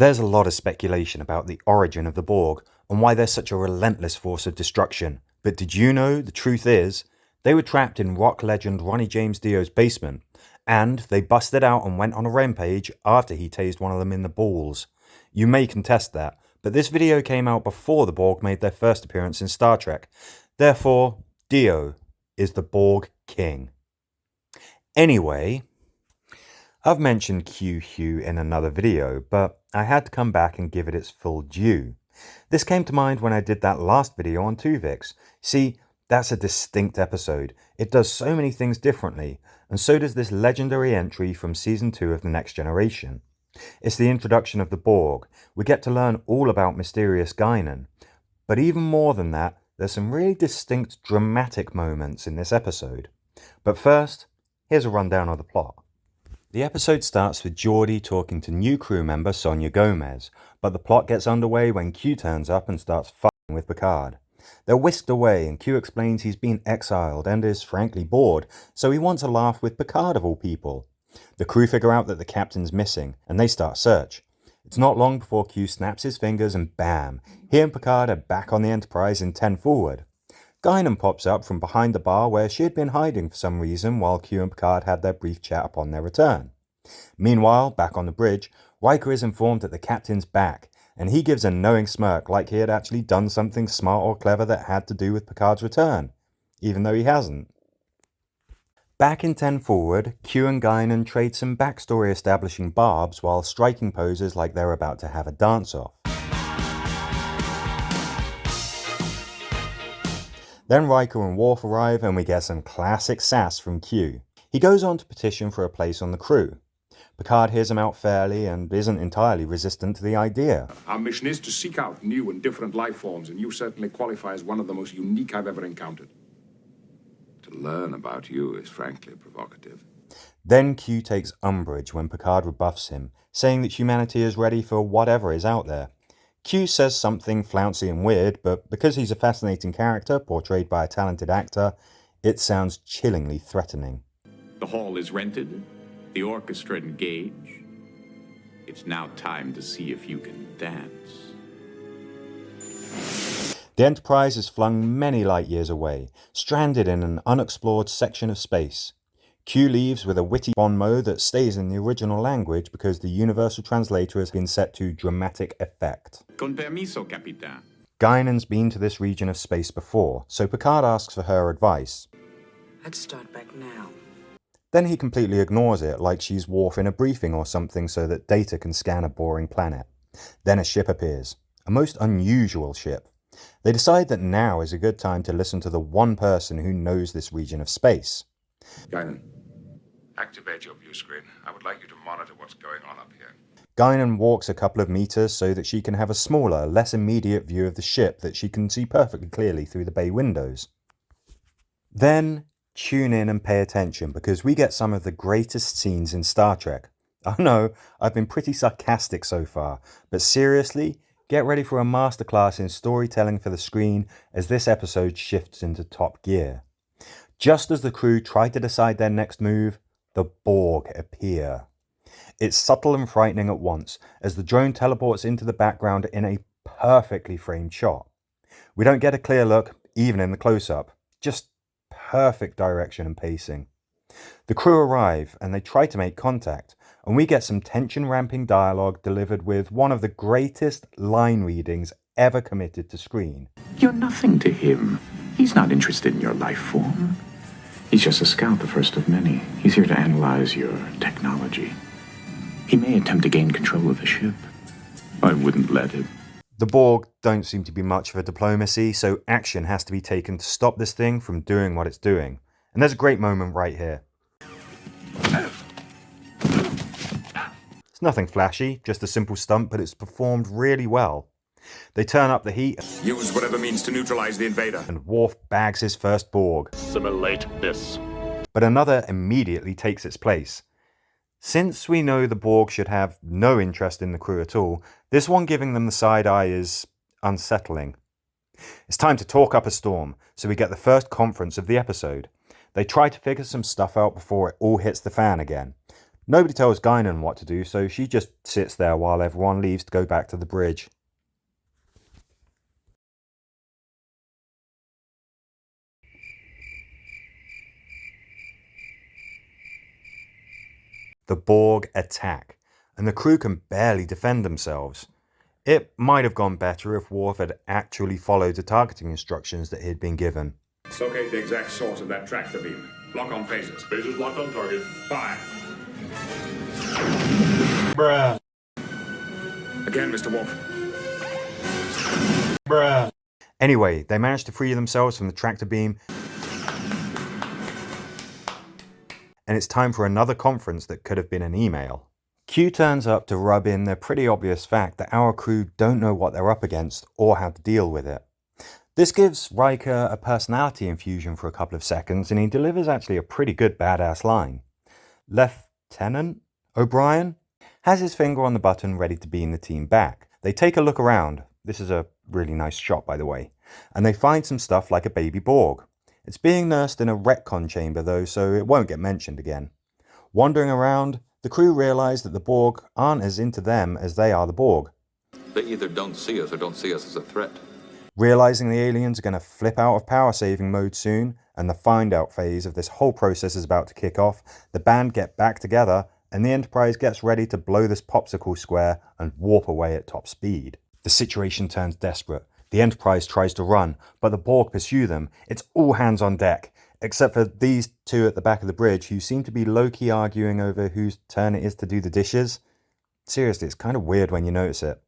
There's a lot of speculation about the origin of the Borg and why they're such a relentless force of destruction. But did you know the truth is, they were trapped in rock legend Ronnie James Dio's basement, and they busted out and went on a rampage after he tased one of them in the balls. You may contest that, but this video came out before the Borg made their first appearance in Star Trek. Therefore, Dio is the Borg King. Anyway, I've mentioned Q in another video, but I had to come back and give it its full due. This came to mind when I did that last video on Tuvix. See, that's a distinct episode. It does so many things differently, and so does this legendary entry from Season 2 of The Next Generation. It's the introduction of the Borg. We get to learn all about mysterious Guinan. But even more than that, there's some really distinct dramatic moments in this episode. But first, here's a rundown of the plot. The episode starts with Geordi talking to new crew member Sonia Gomez, but the plot gets underway when Q turns up and starts fucking with Picard. They're whisked away and Q explains he's been exiled and is frankly bored, so he wants a laugh with Picard of all people. The crew figure out that the captain's missing, and they start search. It's not long before Q snaps his fingers and bam, he and Picard are back on the Enterprise in 10 forward. Guinan pops up from behind the bar where she had been hiding for some reason while Q and Picard had their brief chat upon their return. Meanwhile, back on the bridge, Riker is informed that the captain's back, and he gives a knowing smirk like he had actually done something smart or clever that had to do with Picard's return, even though he hasn't. Back in 10 forward, Q and Guinan trade some backstory establishing barbs while striking poses like they're about to have a dance-off. Then Riker and Worf arrive and we get some classic sass from Q. He goes on to petition for a place on the crew. Picard hears him out fairly and isn't entirely resistant to the idea. Our mission is to seek out new and different life forms, and you certainly qualify as one of the most unique I've ever encountered. To learn about you is frankly provocative. Then Q takes umbrage when Picard rebuffs him, saying that humanity is ready for whatever is out there. Q says something flouncy and weird, but because he's a fascinating character portrayed by a talented actor, it sounds chillingly threatening. The hall is rented, the orchestra engaged. It's now time to see if you can dance. The Enterprise is flung many light years away, stranded in an unexplored section of space. Q leaves with a witty bon mot that stays in the original language because the universal translator has been set to dramatic effect. Con permiso, Capitán. Guinan's been to this region of space before, so Picard asks for her advice. I'd start back now. Then he completely ignores it, like she's Worf in a briefing or something so that Data can scan a boring planet. Then a ship appears, a most unusual ship. They decide that now is a good time to listen to the one person who knows this region of space. Guinan, activate your view screen. I would like you to monitor what's going on up here. Guinan walks a couple of meters so that she can have a smaller, less immediate view of the ship that she can see perfectly clearly through the bay windows. Then tune in and pay attention because we get some of the greatest scenes in Star Trek. I know, I've been pretty sarcastic so far, but seriously, get ready for a masterclass in storytelling for the screen as this episode shifts into top gear. Just as the crew try to decide their next move, the Borg appear. It's subtle and frightening at once as the drone teleports into the background in a perfectly framed shot. We don't get a clear look, even in the close-up, just perfect direction and pacing. The crew arrive and they try to make contact, and we get some tension-ramping dialogue delivered with one of the greatest line readings ever committed to screen. You're nothing to him. He's not interested in your life form. He's just a scout, the first of many. He's here to analyze your technology. He may attempt to gain control of the ship. I wouldn't let him. The Borg don't seem to be much for diplomacy, so action has to be taken to stop this thing from doing what it's doing. And there's a great moment right here. It's nothing flashy, just a simple stunt, but it's performed really well. They turn up the heat. Use whatever means to neutralize the invader. And Worf bags his first Borg. Assimilate this. But another immediately takes its place. Since we know the Borg should have no interest in the crew at all, this one giving them the side eye is unsettling. It's time to talk up a storm, so we get the first conference of the episode. They try to figure some stuff out before it all hits the fan again. Nobody tells Guinan what to do, so she just sits there while everyone leaves to go back to the bridge. The Borg attack, and the crew can barely defend themselves. It might have gone better if Worf had actually followed the targeting instructions that he had been given. Locate the exact source of that tractor beam. Lock on phasers. Phasers locked on target. Fire. Bruh. Again, Mr. Worf. Bruh. Anyway, they managed to free themselves from the tractor beam, and it's time for another conference that could have been an email. Q turns up to rub in the pretty obvious fact that our crew don't know what they're up against or how to deal with it. This gives Riker a personality infusion for a couple of seconds, and he delivers actually a pretty good badass line. Lieutenant O'Brien has his finger on the button ready to beam the team back. They take a look around. This is a really nice shot, by the way. And they find some stuff like a baby Borg. It's being nursed in a retcon chamber though, so it won't get mentioned again. Wandering around, the crew realise that the Borg aren't as into them as they are the Borg. They either don't see us or don't see us as a threat. Realising the aliens are going to flip out of power saving mode soon, and the find out phase of this whole process is about to kick off, the band get back together, and the Enterprise gets ready to blow this popsicle square and warp away at top speed. The situation turns desperate. The Enterprise tries to run, but the Borg pursue them. It's all hands on deck, except for these two at the back of the bridge who seem to be low-key arguing over whose turn it is to do the dishes. Seriously, it's kind of weird when you notice it.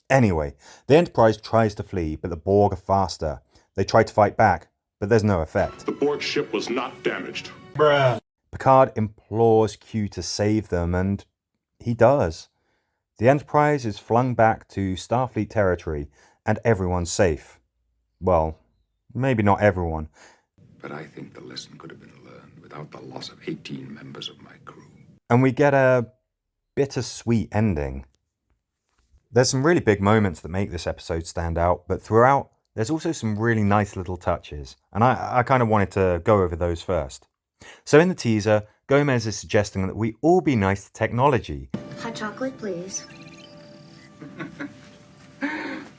Anyway, the Enterprise tries to flee, but the Borg are faster. They try to fight back, but there's no effect. The Borg ship was not damaged. Bruh. Picard implores Q to save them, and he does. The Enterprise is flung back to Starfleet territory, and everyone's safe. Well, maybe not everyone. But I think the lesson could have been learned without the loss of 18 members of my crew. And we get a bittersweet ending. There's some really big moments that make this episode stand out, but throughout, there's also some really nice little touches, and I kind of wanted to go over those first. So in the teaser, Gomez is suggesting that we all be nice to technology. Hot chocolate, please.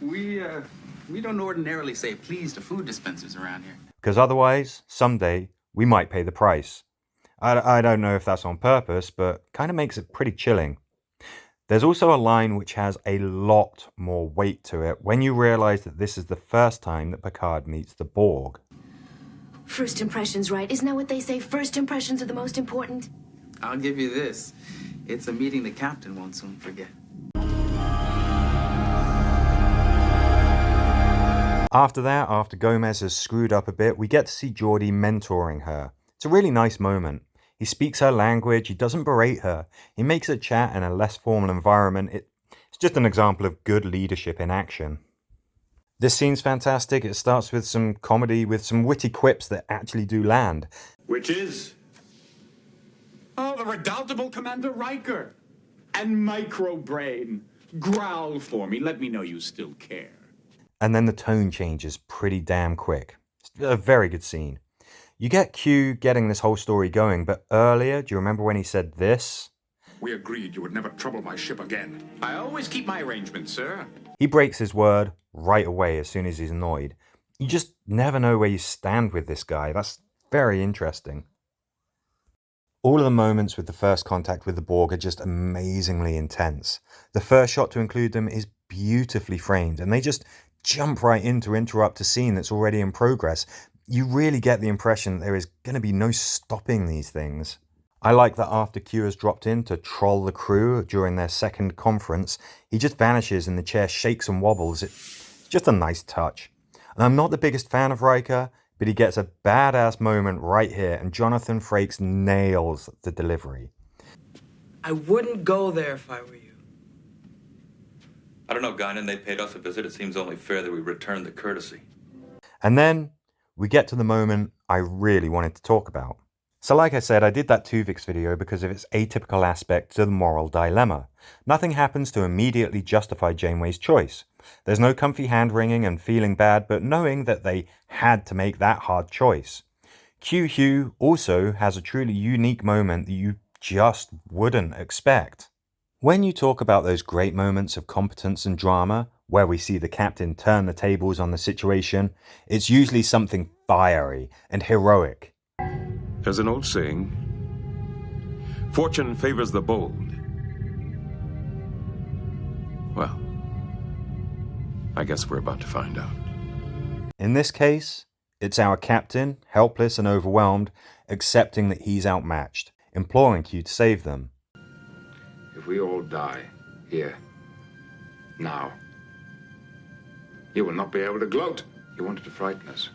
We don't ordinarily say please to food dispensers around here. Because otherwise, someday, we might pay the price. I don't know if that's on purpose, but kind of makes it pretty chilling. There's also a line which has a lot more weight to it when you realise that this is the first time that Picard meets the Borg. First impressions, right? Isn't that what they say? First impressions are the most important. I'll give you this. It's a meeting the captain won't soon forget. After that, after Gomez has screwed up a bit, we get to see Geordi mentoring her. It's a really nice moment. He speaks her language, he doesn't berate her, he makes her chat in a less formal environment. It's just an example of good leadership in action. This scene's fantastic. It starts with some comedy with some witty quips that actually do land. Which is? Oh, the redoubtable Commander Riker. And Microbrain. Growl for me. Let me know you still care. And then the tone changes pretty damn quick. It's a very good scene. You get Q getting this whole story going, but earlier, do you remember when he said this? We agreed you would never trouble my ship again. I always keep my arrangements, sir. He breaks his word right away as soon as he's annoyed. You just never know where you stand with this guy. That's very interesting. All of the moments with the first contact with the Borg are just amazingly intense. The first shot to include them is beautifully framed, and they just jump right in to interrupt a scene that's already in progress. You really get the impression that there is going to be no stopping these things. I like that after Q has dropped in to troll the crew during their second conference, he just vanishes and the chair shakes and wobbles. It's just a nice touch. And I'm not the biggest fan of Riker, but he gets a badass moment right here, and Jonathan Frakes nails the delivery. I wouldn't go there if I were you. I don't know, Guinan, they paid us a visit. It seems only fair that we return the courtesy. And then we get to the moment I really wanted to talk about. So like I said, I did that Tuvix video because of its atypical aspect to the moral dilemma. Nothing happens to immediately justify Janeway's choice. There's no comfy hand-wringing and feeling bad, but knowing that they had to make that hard choice. Q also has a truly unique moment that you just wouldn't expect. When you talk about those great moments of competence and drama, where we see the captain turn the tables on the situation, it's usually something fiery and heroic. There's an old saying, fortune favors the bold. Well, I guess we're about to find out. In this case, it's our captain, helpless and overwhelmed, accepting that he's outmatched, imploring you to save them. If we all die here, now, you will not be able to gloat. You wanted to frighten us.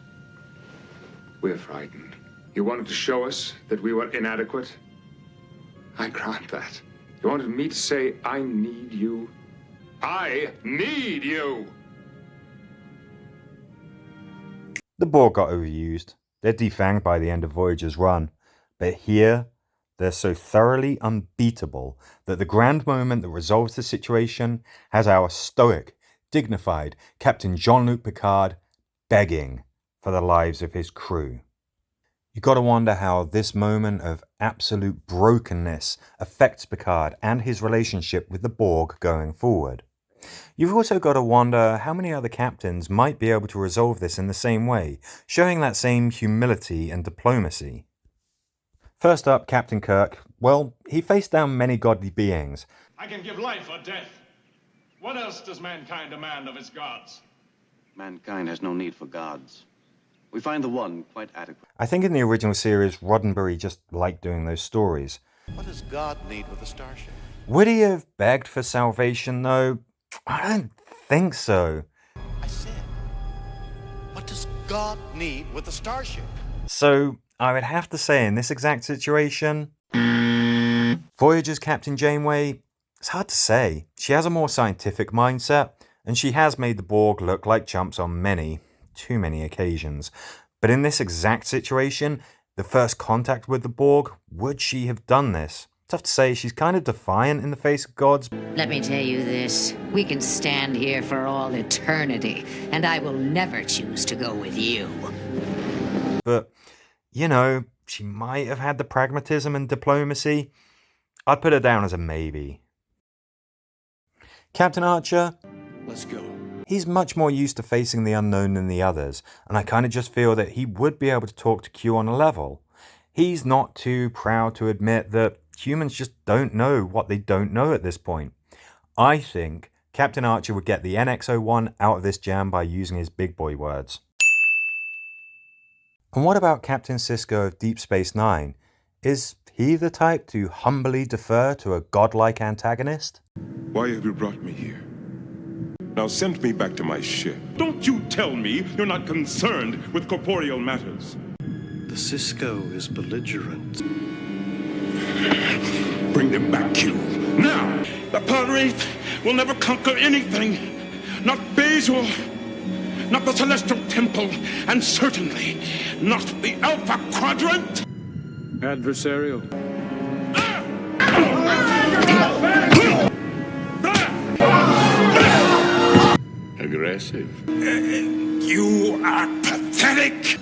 We're frightened. You wanted to show us that we were inadequate. I grant that. You wanted me to say, I need you. I need you! The Borg got overused. They're defanged by the end of Voyager's run. But here, they're so thoroughly unbeatable that the grand moment that resolves the situation has our stoic, dignified Captain Jean-Luc Picard begging for the lives of his crew. You gotta wonder how this moment of absolute brokenness affects Picard and his relationship with the Borg going forward. You've also got to wonder how many other captains might be able to resolve this in the same way, showing that same humility and diplomacy. First up, Captain Kirk. Well, he faced down many godly beings. I can give life or death. What else does mankind demand of its gods? Mankind has no need for gods. We find the one quite adequate. I think in the original series, Roddenberry just liked doing those stories. What does God need with a starship? Would he have begged for salvation, though? I don't think so. I said, what does God need with a starship? So, I would have to say in this exact situation, Voyager's Captain Janeway, it's hard to say. She has a more scientific mindset, and she has made the Borg look like chumps on too many occasions. But in this exact situation, the first contact with the Borg, would she have done this? Tough to say, she's kind of defiant in the face of gods. Let me tell you this, we can stand here for all eternity, and I will never choose to go with you. But, you know, she might have had the pragmatism and diplomacy. I'd put her down as a maybe. Captain Archer? Let's go. He's much more used to facing the unknown than the others, and I kind of just feel that he would be able to talk to Q on a level. He's not too proud to admit that humans just don't know what they don't know at this point. I think Captain Archer would get the NX-01 out of this jam by using his big boy words. And what about Captain Sisko of Deep Space Nine? Is he the type to humbly defer to a godlike antagonist? Why have you brought me here? Now send me back to my ship. Don't you tell me you're not concerned with corporeal matters. The Sisko is belligerent. Bring them back, Q. Now! The Padraith will never conquer anything. Not Basil, not the Celestial Temple, and certainly not the Alpha Quadrant. Adversarial. Aggressive. You are pathetic.